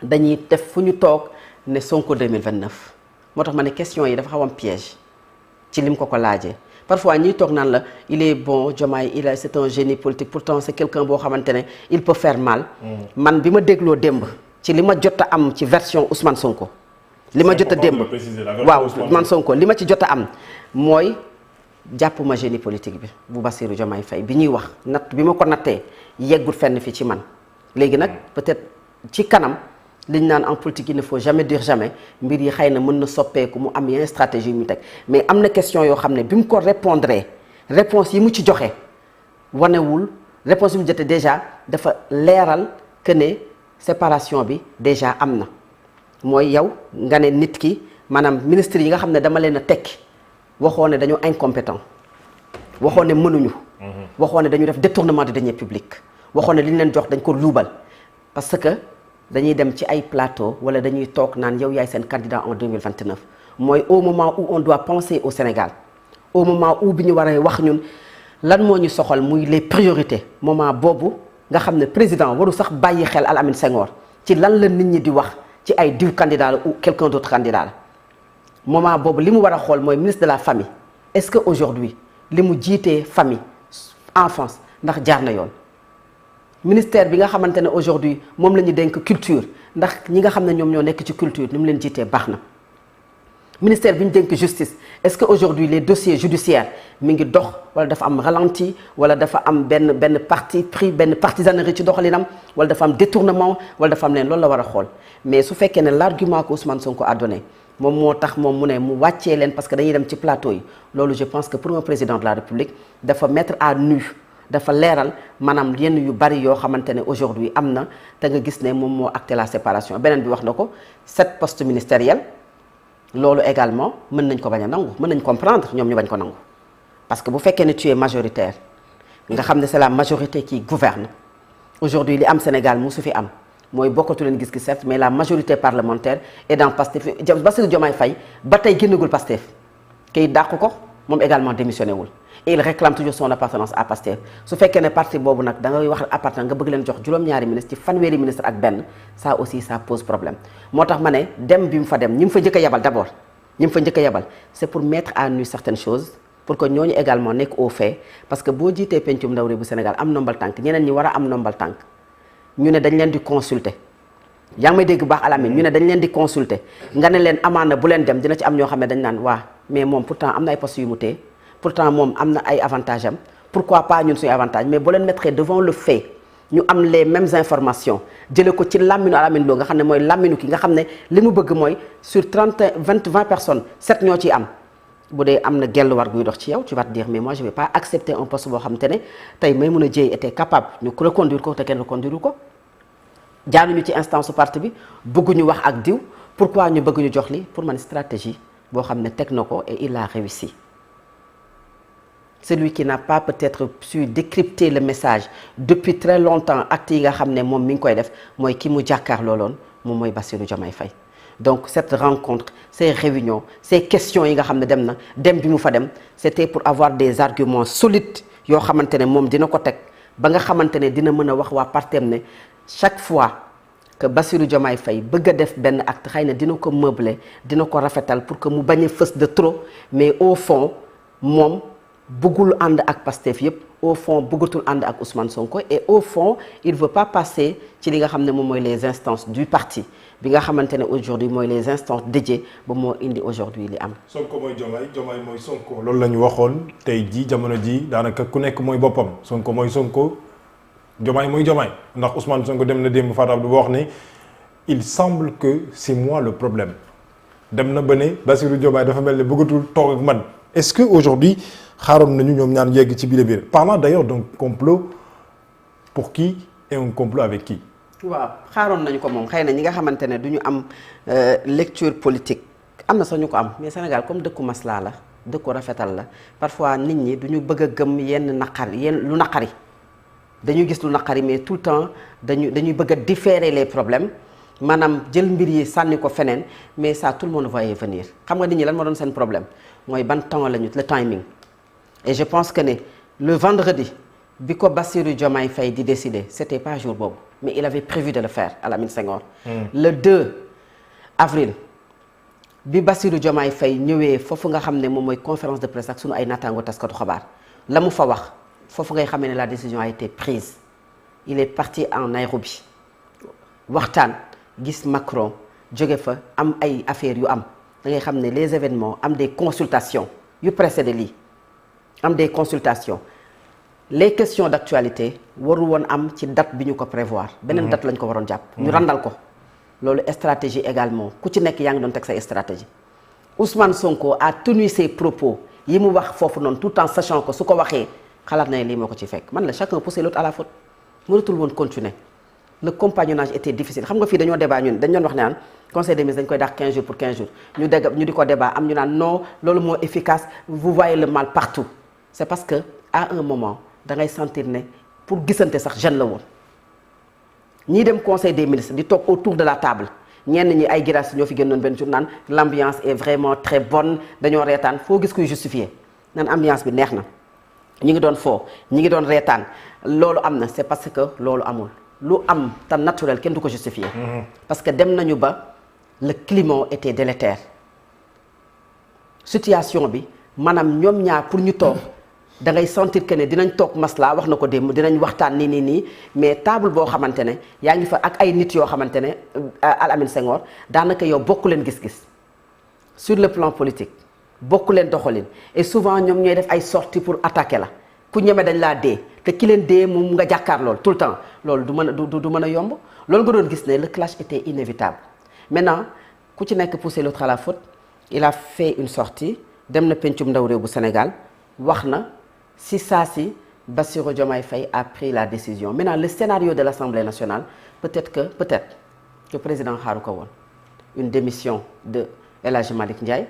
dañuy def fu ñu toog ne Sonko 2029 moo tax ma ne question yi dafa xaw am piège ci lim ko laajee parfois ñiy toog naan la il est bon Diomaye c'est un génie politique pourtant c'est quelqu'un boo xamante ne il peut faire mal. man bi ma dégloo démb ci li ma jot a am ci version Ousmane Sonko. li ma jot a démb waaw Ousmane Sonko li ma ci jot a am mooy jàppuma génie politique bi bu Bassirou Diomaye Faye bi ñuy wax natt bi ma ko nattee yeggul fenn fi ci man léegi nag peut-être ci kanam liñ naan en politique il ne faut jamais dire jamais mbir yi xëy na mën na soppeeku mu am yenn stratégie yu mu teg mais am na question yoo xam ne bi mu ko répondre réponse yi mu ci joxe wanewul réponse yi mu jotee déjà dafa leeral que ne séparation bi déjà am na mooy yow nga ne nit ki maanaam ministre yi nga xam ne dama leen a tekki waxoo ne dañoo incompétent waxoo ne mënuñu waxoo ne dañu def détournement de deniers publics waxoo ne li ñu leen jox dañ ko luubal parce que dañuy dem ci ay plateau wala dañuy toog naan yow yaay seen candidat en 2029 mooy au moment où on doit penser au Sénégal au moment où bi ñu war a wax ñun lan moo ñu soxal muy les priorités moment boobu nga xam ne président waru sax bàyyi xel Al Amine Senghor ci lan la nit ñi di wax ci ay diw candidat la ou quelqu'un d'autre candidat la moment boobu li mu war a xool mooy ministre de la famille est-ce que aujourd'hui li mu jiitee famille enfance ndax jaar na yoon ministère bi nga xamante ne aujourd'hui moom la ñu dénk culture ndax ñi nga xam ne ñoom ñoo nekk ci culture ni mu leen jiitee baax na ministère bi ñu dénk justice est-ce que aujourd'hui les dossiers judiciaires mi ngi dox wala dafa am ralenti wala dafa am benn parti pris benn partisanerie ci doxalinam wala dafa am détournement wala dafa am leen loolu la war a xool mais su fekkee ne l'argument que Ousmane Sonko a donné moom moo tax moom mu ne mu wàccee leen parce que dañuy dem ci plateau yi loolu je pense que pour un président de la République dafa mettre à nu dafa leeral maanaam yenn yu bari yoo xamante ne aujourd'hui am na te nga gis ne moom moo acté la séparation beneen bi wax na ko 7 postes ministériels loolu également mën nañ ko bañ a nangu mën nañ comprendre ñoom ñu bañ ko nangu parce que bu fekkee ne tu es majoritaire nga xam ne c'est la majorité qui gouverne aujourd'hui li am Sénégal mu su fi am mooy bokkatu leen gis-gis certes mais la majorité parlementaire est dans Pastef Bassirou Diomaye Faye ba tey génnagul Pastef kay dàq ko moom également démissionné wul et il réclame toujours son appartenance à Pastef su fekkee ne parti boobu nag da ngay wax appartenance nga bëgg leen jox juróom-ñaari ministre ci fanweeri ministre ak benn ça aussi ça pose problème moo tax ma ne dem bi mu fa dem ñi mu fa njëkk a yabal d'abord ñi mu fa njëkk a yabal c'est pour mettre à nu certaines choses pour que ñooñu également nekk au fait parce que boo jiitee pencum ndaw réew bu Sénégal am ndombal tànk ñeneen ñi war a am ndombal tànk ñu ne dañ leen di consulter yaa ngi may dégg baax Alamine ñu ne dañ leen di consulter nga ne leen amaana bu leen dem dina ci am ñoo xam ne dañ naan waa mais moom pourtant am na ay postes yu mu téye pourtant moom am na ay avantages am pourquoi pas ñun suñu avantage mais boo leen mettre devant le fait ñu am les mêmes informations jëlee ko ci làmminu Alamine Lo nga xam ne mooy làmminu ki nga xam ne li mu bëgg mooy sur 20 personnes 7 ñoo ciy am bu dee am na gellu war guy dox ci yow tu vas te dire mais moi je vais pas accepter un poste boo xam te ne tey Maïmouna Dièye était capable ñu reconduire ko te kenn reconduire ko jaanuñu ci instance su parti bi bëgguñu wax ak diw pourquoi ñu bëgg ñu jox li pour man stratégie boo xam ne teg na ko et il a réussi celui qui n'a pas peut-être su décrypter le message depuis très longtemps actes yi nga xam ne moom mi ngi koy def mooy ki mu jàkkaarloo loon moom mooy Bassirou Diomaye Faye donc cette rencontre ces réunions ces questions yi nga xam ne dem bi mu fa dem c'était pour avoir des arguments solides yoo xamante ne moom dina ko teg ba nga xamante ne dina mën a wax waa partem ne chaque fois que Bassirou Diomaye Faye bëgg a def benn acte xëy na dina ko meubler dina ko rafetal pour que mu bañ a fës de trop mais au fond moom bëggul ànd ak Pastef yëpp au fond bëggatul ànd ak Ousmane Sonko et au fond il veut pas passer ci li nga xam ne moom mooy les instances du parti bi nga xamante ne aujourd'hui mooy les instances dédiées ba moo indi aujourd'hui li am. Sonko mooy Diomaye Diomaye mooy Sonko loolu la ñu waxoon tey jii jamono ji daanaka ku nekk mooy boppam Sonko mooy Sonko Diomaye mooy Diomaye ndax Ousmane Sonko dem na démb Fatou Abdou wax ne il semble que c'est moi le problème dem na ba ne Bassirou Diomaye dafa mel ne bëggatul toog ak man est-ce que aujourd'hui xaaroon nañu ñoom ñaan yegg ci biir parlant d'ailleurs d'un complot pour qui et un complot avec qui. waaw xaaroon nañu ko moom xëy na ñi nga xamante ne du ñu am lecture politique am na sax ñu ko am mais Sénégal comme dëkku maslaa la dëkku rafetal la parfois nit ñi du ñu bëgg a gëm yenn lu naqari dañuy gis lu naqari mais tout le temps dañuy bëgg a différer les problèmes maanaam jël mbir yi sànni ko feneen mais ça tout le monde voyait venir xam nga nit ñi lan moo doon seen problème mooy ban temps lañu le timing. et je pense que ne le vendredi bi ko Bassirou Diomaye Faye di décider c'était pas jour boobu mais il avait prévu de le faire Alamine Senghor. Le 2 avril bi Bassirou Diomaye Faye ñëwee foofu nga xam ne moom mooy conférence de presse ak sunu ay naataango taskatu xabaar la mu fa wax foofu ngay xamee ne la décision a été prise. Il est parti en Nairobi waxtaan gis Macron jóge fa am ay affaires yu am da ngay xam ne les événements am des consultations yu précédé lii am des consultations les questions d'actualité warul woon am ci date bi ñu ko prévoir. beneen date lañ ko waroon jàpp. ñu randal ko loolu stratégie également ku ci nekk yaa ngi doon teg say stratégie Ousmane Sonko a tenu ses propos yi mu wax foofu noonu tout en sachant que su ko waxee xalaat na ne lii moo ko ci fekk man la chacun pousse l'autre à la faute. mënatul woon continuer le compagnonnage était difficile xam nga fii dañoo débat ñun dañ doon wax ne naan conseil des ministres dañ koy daax 15 jours pour 15 jours ñu di ko débat am ñu naan non loolu moo efficace vous voyez le mal partout c'est parce que à un moment da ngay sentir ne pour gisante sax jeune la woon ñii dem conseil des ministres di toog autour de la table ñenn ñi ay grâce ñoo fi génnoon benn jour naan l'ambiance est vraiment très bonne dañoo reetaan foo gis kuy justifier naan ambiance bi neex na ñi ngi doon foo ñi ngi doon reetaan loolu am na c'est parce que loolu amul lu am te naturel kenn du ko justifier parce que dem nañu ba le climat était délétère situation bi maanaam ñoom ñaar pour ñu toog da ngay sentir que ne dinañ toog masla wax na ko démb dinañ waxtaan nii mais table boo xamante ne yaa ngi fa ak ay nit yoo xamante ne Alamine Senghor daanaka yow bokku leen gis-gis sur le plan politique bokku leen doxalin et souvent ñoom ñooy def ay sorties pour attaquer la ku ñeme dañ laa dee te ki leen dee moom nga jàkkaar lool tout le temps loolu du mën a yomb loolu nga doon gis ne le clash était inévitable maintenant ku ci nekk pousser l'autre à la faute il a fait une sortie dem na pencum ndaw réew bu Sénégal wax na si saa si Bassirou Diomaye Faye a pris la décision maintenant le scénario de l'Assemblée nationale peut-être que président xaaru ko woon une démission de El Hadji Malick Ndiaye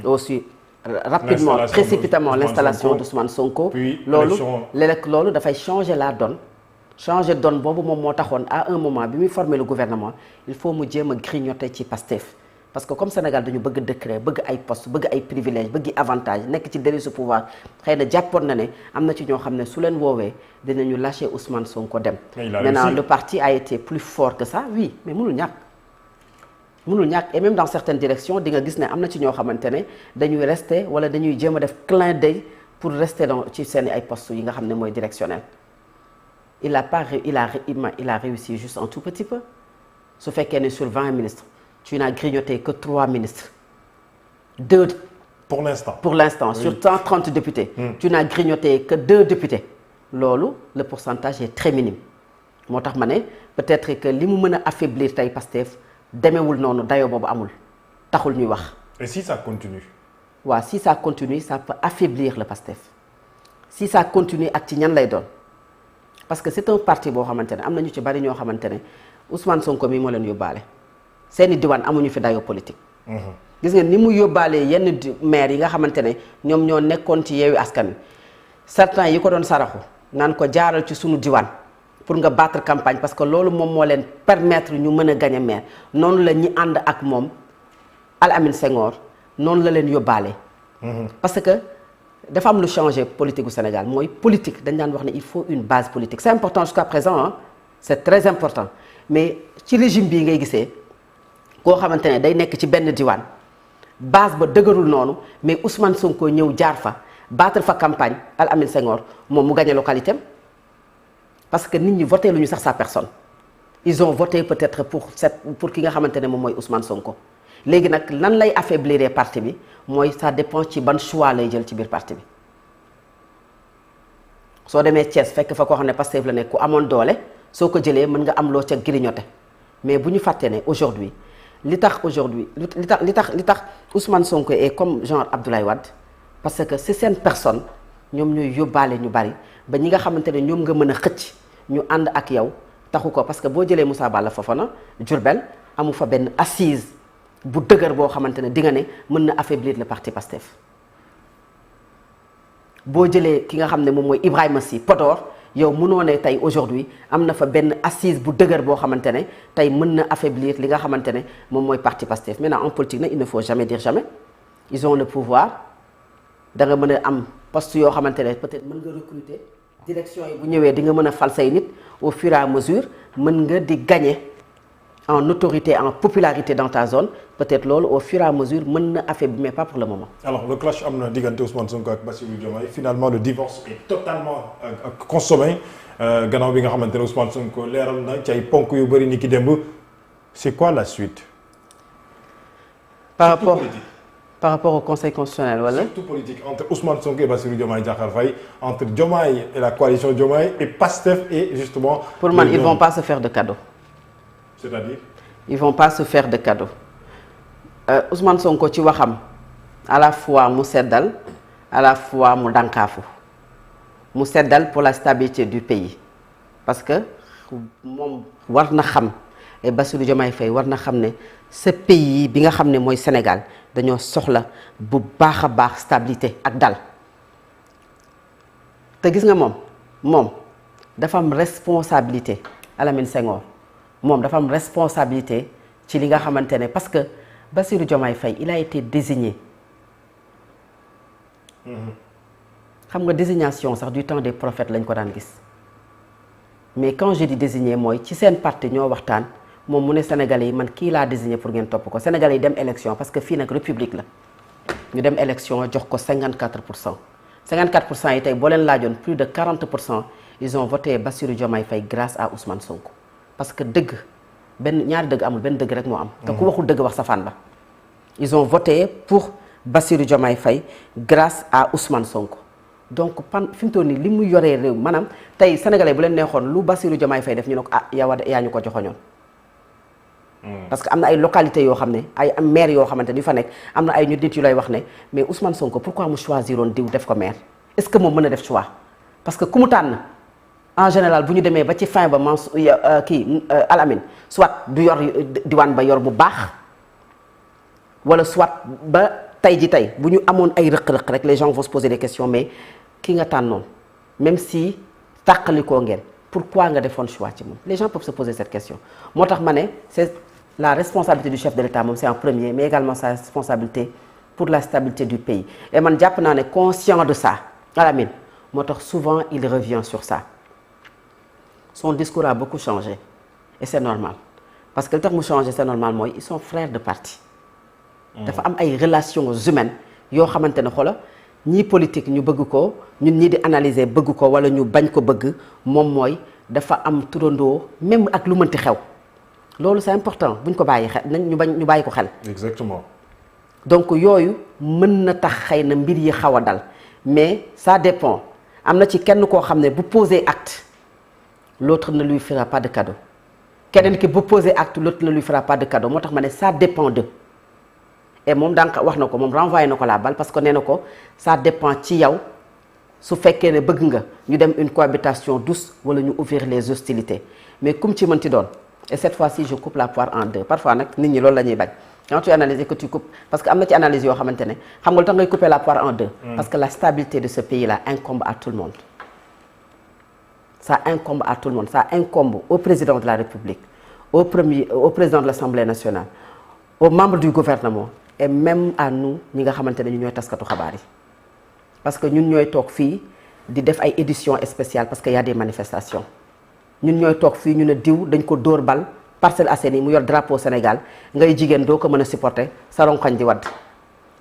aussi rapidement précipitamment l'installation d'Ousmane Sonko loolu dafay changer la donne boobu moom moo taxoon à un moment bi muy former le gouvernement il faut mu jéem a grignoter ci Pastef parce que comme Sénégal dañu bëgg décret bëgg ay poste bëgg ay privilèges bëgg avantage nekk ci derrière ce pouvoir xëy na jàppoon na ne am na ci ñoo xam ne su leen woowee dinañu lâcher Ousmane Sonko dem maintenant le parti a été plus fort que ça oui mais mënul ñàkk et même dans certaines directions di nga gis ne am na ci ñoo xamante ne dañuy rester wala dañuy jéem a def clin d'œil pour rester ci seen ay postes yi nga xam ne mooy directionnel il a réussi juste un tout petit peu su fekkee ne sur 20 ministres tu n'as grignoté que 3 ministres 2 pour l'instant oui. Sur 130 députés tu n'as grignoté que 2 députés loolu le pourcentage est très minime moo tax ma ne peut-être que li mu mën a affaiblir tey Pastef demeewul noonu dayoo boobu amul taxul ñuy wax. et si ça continue. waaw si ça continue ça peut affaiblir le Pastef si ça continue ak ci ñan lay doon parce que c'est un parti boo xamante ne am na ñu ci bari ñoo xamante ne Ousmane Sonko mi moo leen yóbbaale seeni diwaan amuñu fi dayoo politique. gis ngeen ni mu yóbbaalee yenn maire yi nga xamante ne ñoom ñoo nekkoon ci Yewwi Askan Wi certains yi ko doon saraxu naan ko jaaral ci sunu diwaan. pour nga battre campagne parce que loolu moom moo leen permettre ñu mën a gagner maire noonu la ñi ànd ak moom Alamine Senghor noonu la leen yóbbaale. parce que dafa am lu changer politique gu Sénégal mooy politique dañ daan wax ne il faut une base politique c'est important jusqu'à présent hein c'est très important mais ci régime bii ngay gisee koo xamante ne day nekk ci benn diwaan base ba dëgërul noonu mais Ousmane Sonko ñëw jaar fa battre fa campagne Alamine Senghor moom mu gagner localité am parce que nit ñi voté lu ñu sax sa personne ils ont voté peut-être pour ki nga xamante ne moom mooy Ousmane Sonko léegi nag lan lay affaiblir parti bi mooy ça dépend ci ban choix lay jël ci biir parti bi soo demee Thiès fekk fa koo xam ne Pastef la nekk ku amoon doole soo ko jëlee mën nga am loo ca grignoter mais bu ñu fàtte ne aujourd'hui li tax Ousmane Sonko est comme genre Abdoulaye Wade parce que c'est seen personne ñoom ñooy yóbbaale ñu bari ba ñi nga xamante ne ñoom nga mën a xëcc ñu ànd ak yow taxu ko parce que boo jëlee Moussa Balla Fofana Diourbel amu fa benn assise bu dëgër boo xamante ne di nga ne mën na affaiblir le parti Pastef boo jëlee ki nga xam ne moom mooy Ibrahima Sy Podor yow mënoo ne tey aujourd'hui am na fa benn assise bu dëgër boo xamante ne tey mën na affaiblir li nga xamante ne moom mooy parti Pastef maintenant en politique nag il ne faut jamais dire jamais ils ont le pouvoir da nga mën a am poste yoo xamante ne peut-être mën nga recruter direction yi bu ñëwee di nga mën a fal say nit au fur et à mesure mën nga di gagner en autorité en popularité dans ta zone peut-être loolu au fur et à mesure mën na affaire bi mais pas pour le moment. alors le clash am na diggante Ousmane Sonko ak Bassirou Diomaye finalement le divorce est totalement consommé gannaaw bi nga xamante ne Ousmane Sonko leeral na ci ay ponk yu bëri ni ki démb c'est quoi la suite. par rapport au conseil constitutionnel wala. surtout politique entre Ousmane Sonko et Bassirou Diomaye Diakhar Faye entre Diomaye et la coalition Diomaye et Pastef et justement. pour man ils vont pas se faire de cadeau. c'est-à-dire. ils vont pas se faire de cadeau Ousmane Sonko ci waxam à la fois mu seddal à la fois mu dànkaafu mu seddal pour la stabilité du pays parce que moom war na xam et Bassirou Diomaye Faye war na xam ne ce pays bi nga xam ne mooy Sénégal dañoo soxla bu baax a baax stabilité ak dal te gis nga moom dafa am responsabilité Alamine Senghor moom dafa am responsabilité ci li nga xamante ne parce que Bassirou Diomaye Faye il a été désigné xam nga désignation sax du temps des prophètes lañ ko daan gis mais quand je dis désigné mooy ci seen parti ñoo waxtaan moom mu ne Sénégalais yi man kii laa désigné pour ngeen topp ko Sénégalais yi dem élection parce que fii nag république la ñu dem élection jox ko 54% yi tey boo leen laajoon plus de 40% ils ont voté Bassirou Diomaye Faye grâce à Ousmane Sonko parce que dëgg ñaari dëgg amul benn dëgg rek moo am. te ku waxul dëgg wax safaan la. ils ont voté pour Bassirou Diomaye Faye grâce à Ousmane Sonko donc fi mu toll nii li mu yoree réew maanaam tey sénégalais bu leen neexoon lu Bassirou Diomaye Faye def ñu ne ko ah yaa ñu ko joxoñoon. parce que am na ay localités yoo xam ne ay maire yoo xamante ni fa nekk am na ay nit yu lay wax ne mais Ousmane Sonko pourquoi mu choisiroon diw def ko maire est-ce que moom mën a def choix parce que ku mu tànn. en général bu ñu demee ba ci fin ba man Alamine soit du yor diwaan ba yor bu baax wala soit ba tey ji tey bu ñu amoon ay rëq-rëq rek les gens vont se poser des questions mais ki nga tànnoon même si tàqalikoo ngeen pourquoi nga defoon choix ci moom les gens peuvent se poser cette question moo tax ma ne c'est la responsabilité du chef de l'État moom c'est en premier mais également sa responsabilité pour la stabilité du pays et man jàpp naa ne conscient de ça Alamine moo tax souvent il revient sur ça. Son discours a beaucoup changé et c'est normal parce que li tax mu changé c'est normal mooy ils sont frères de parti. dafa am ay relations humaines yoo xamante ne xoola ñii politique ñu bëgg ko ñun ñii di analyser bëgg ko wala ñu bañ ko bëgg moom mooy dafa am turandoo même ak lu mënti xew loolu c'est important buñ ko bàyyi xel nañ ñu bàyyi ko xel. exactement. donc yooyu mën na tax xëy na mbir yi xaw a dal mais ça dépend am na ci kenn koo xam ne bu poser acte. l'autre ne lui fera pas de cadeau keneen ki bu poser acte l'autre ne lui fera pas de cadeau moo tax ma ne ça dépend d'eux et moom daan wax na ko moom renvoyé na ko la balle parce que nee na ko ça dépend ci yow su fekkee ne bëgg nga ñu dem une cohabitation douce wala ñu ouvrir les hostilités mais comme ci mënti doon et cette fois-ci je coupe la poire en deux parfois nag nit ñi loolu la ñuy bañ quand tu analyses que tu coupes parce que am na ci analyse yoo xamante ne xam nga lu tax ngay couper la poire en deux parce que la stabilité de ce pays-là incombe à tout le monde. Ça incombe à tout le monde, ça incombe au président de la République, au président de l'Assemblée nationale, aux membres du gouvernement et même à nous ñi nga xamante ne ñu ñooy taskatu xabaar yi parce que ñun ñooy toog fii di def ay éditions spéciales parce que y a des manifestations ñun ñooy toog fii ñu ne diw dañ ko dóor bal Parcelles Assainies mu yor drapeau Sénégal ngay jigéen doo ko mën a supporter sa ronkoñ di wadd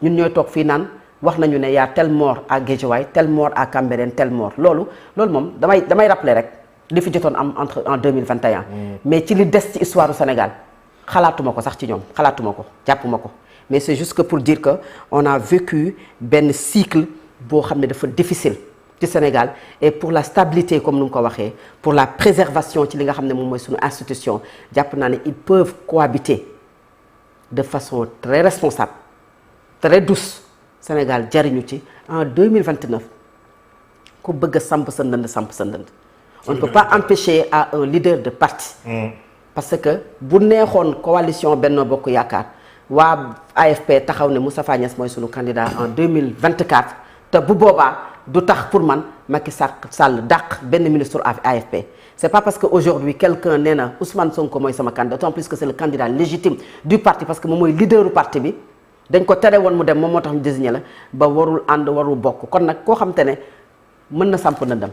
ñun ñooy toog fii naan wax nañu ne y a tel mort à Guédiawaye tel mort à Cambérène tel mort loolu moom damay rappeler rek li fi jotoon am en 2021 mais ci li des ci histoire du Sénégal xalaatuma ko sax ci ñoom xalaatuma ko jàppuma ko mais c'est juste que pour dire que on a vécu benn cycle boo xam ne dafa difficile ci Sénégal et pour la stabilité comme nu nga ko waxee pour la préservation ci li nga xam ne moom mooy suñu institution jàpp naa ne ils peuvent cohabiter de façon très responsable très douce Sénégal jariñu ci en 2029 ku bëgg a samp sa ndënd samp sa ndënd on ne peut pas empêcher à un leader de parti parce que bu neexoon coalition Benno Bokk Yaakaar waa AFP taxaw ne Moustapha Niasse mooy sunu candidat en 2024 te bu boobaa du tax pour man Macky Sall dàq benn ministre AFP c'est pas parce que aujourd'hui quelqu'un nee na Ousmane Sonko mooy sama candidat d'autant plus que c'est le candidat légitime du parti parce que moom mooy leaderu parti bi dañ ko tere woon mu dem moom moo tax ñu désigné la ba warul ànd warul bokk kon nag koo xam te ne mën na samp ndëndam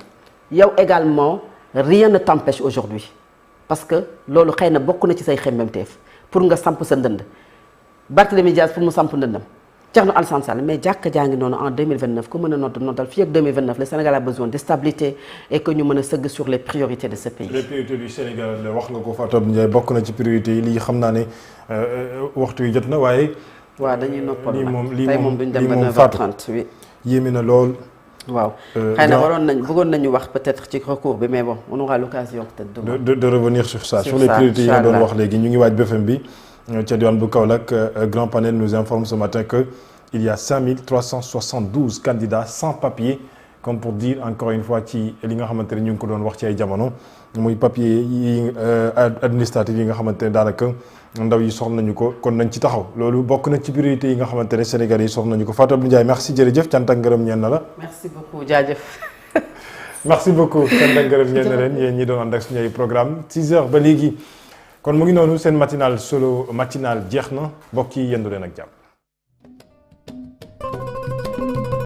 yow également rien ne t'empêche aujourd'hui parce que loolu xëy na bokk na ci say xemmemteef pour nga samp sa ndënd Barthélémy Dias pour mu samp ndëndam Thierno Alassane Sall mais jàkka jaa ngi noonu en 2029 ku mën a noddal fii ak 2029 le Sénégal a besoin de stabilité et que ñu mën a sëgg sur les priorités de ce pays. les priorités du Sénégal wax nga ko Fatou Ndiaye bokk na ci priorité yi lii xam naa ne waxtu wi jot na waaye. waaw dañuy noppal lii moom tey moom duñ dem ba 9h30 oui. yéeme na lool. waaw xëy na bëggoon nañu wax peut-être ci recours bi mais bon on aura l'occasion peut-être de revenir sur ça. sur les priorités yi nga doon wax léegi ñu ngi waaj BFM bi. ca diwaan bu Kaolack Grand Panel nous informe ce matin que il y a 5372 candidats sans papier comme pour dire encore une fois ci li nga xamante ne ñu ngi ko doon wax ci ay jamono muy papier yi administratif yi nga xamante ne daanaka ndaw yi soxla nañu ko kon nañ ci taxaw loolu bokk na ci priorité yi nga xamante ne Sénégal yi soxla nañu ko Fatou Ndiaye merci jërëjëf cant ak ngërëm ñeen na la. merci beaucoup jaajëf. merci beaucoup cant ak ngërëm ñeen na leen yéen ñi doon ànd ak suñu ay programme 6h ba léegi. kon mu ngi noonu seen matinal solo matinal jeex na mbokk yi yendu leen ak jàmm.